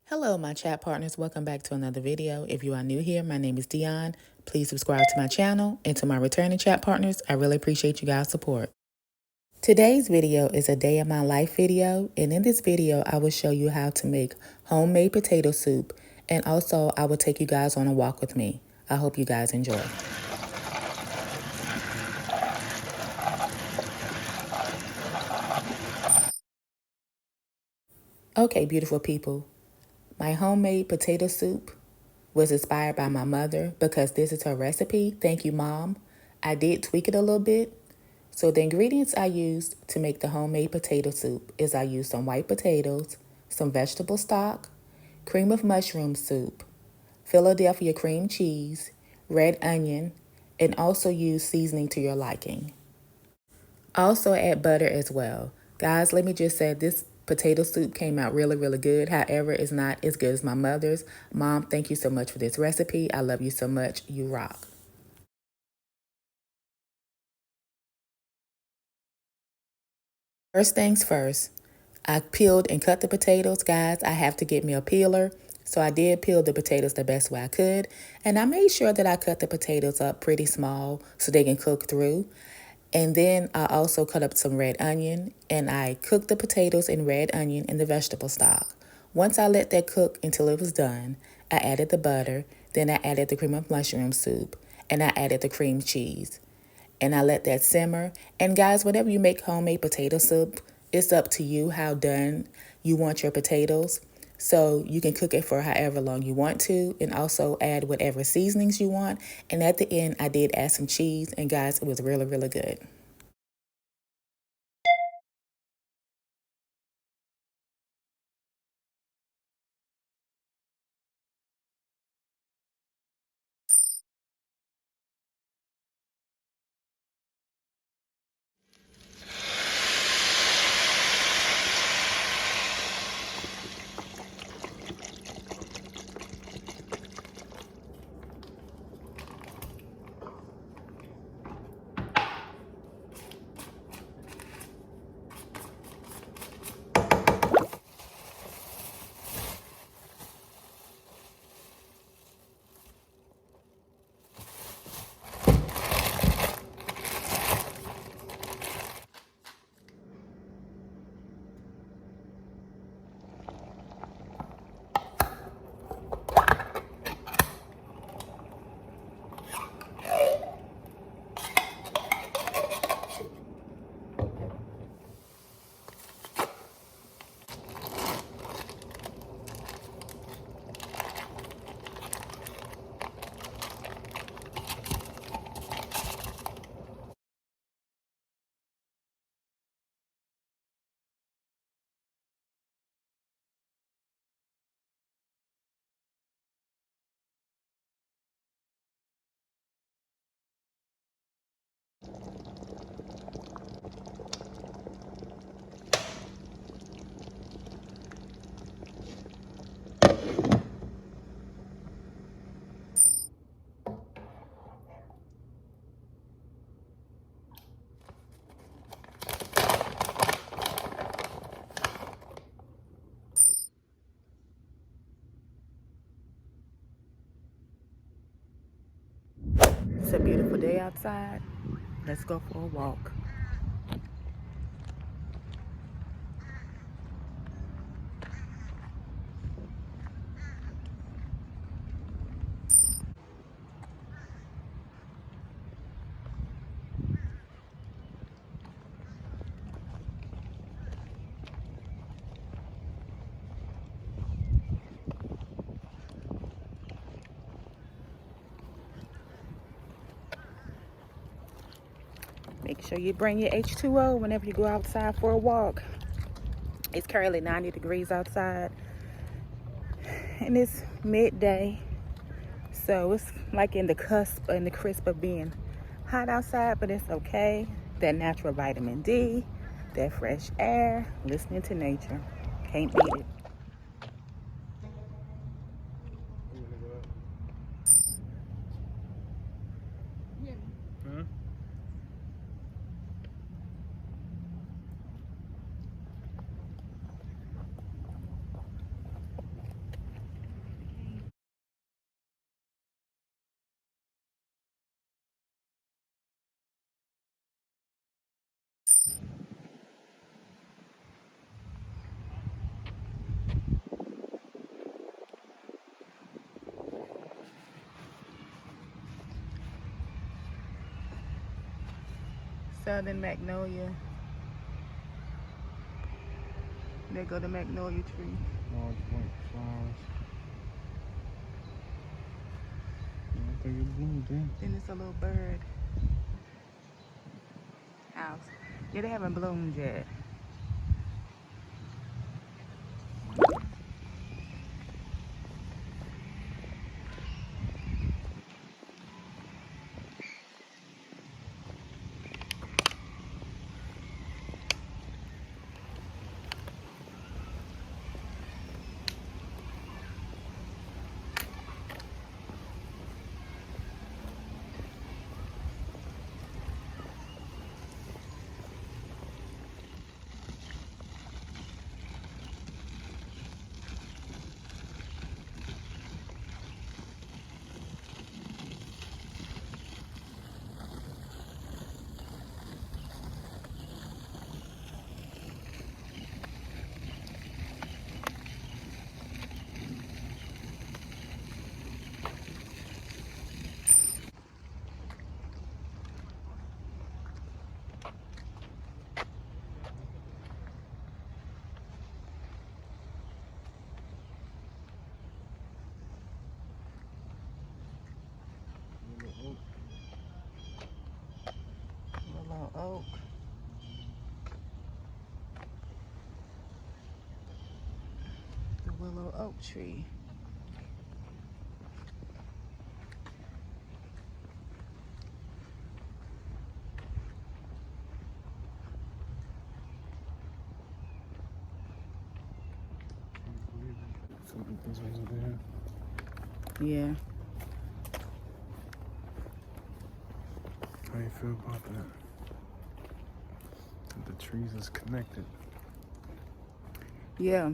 Hello, my chat partners. Welcome back to another video. If you are new here, my name is Dionne. Please subscribe to my channel, and to my returning chat partners, I really appreciate you guys' support. Today's video is a day of my life video, and in this video, I will show you how to make homemade potato soup, and also I will take you guys on a walk with me. I hope you guys enjoy. Okay, beautiful people. My homemade potato soup was inspired by my mother because this is her recipe. Thank you, Mom. I did tweak it a little bit. So the ingredients I used to make the homemade potato soup is I used some white potatoes, some vegetable stock, cream of mushroom soup, Philadelphia cream cheese, red onion, and also use seasoning to your liking. Also add butter as well. Guys, let me just say this potato soup came out really, really good. However, it's not as good as my mother's. Mom, thank you so much for this recipe. I love you so much. You rock. First things first, I peeled and cut the potatoes. Guys, I have to get me a peeler. So I did peel the potatoes the best way I could. And I made sure that I cut the potatoes up pretty small so they can cook through. And then I also cut up some red onion and I cooked the potatoes and red onion in the vegetable stock. Once I let that cook until it was done, I added the butter, then I added the cream of mushroom soup, and I added the cream cheese. And I let that simmer. And guys, whenever you make homemade potato soup, it's up to you how done you want your potatoes. So you can cook it for however long you want to, and also add whatever seasonings you want. And at the end, I did add some cheese, and guys, it was really, really good. It's a beautiful day outside. Let's go for a walk. Make sure you bring your H2O whenever you go outside for a walk. It's currently 90 degrees outside and it's midday. So it's like in the cusp and the crisp of being Hot outside, but it's okay. That natural vitamin D, that fresh air, listening to nature. Can't beat it. Huh? Southern magnolia. There go the magnolia tree. Large white flowers. I think it bloomed then. Then it's a little bird house. Yeah, they haven't bloomed yet. Willow oak. The willow oak tree. Something this over there. Yeah. How you feel about that? That the trees is connected. Yeah.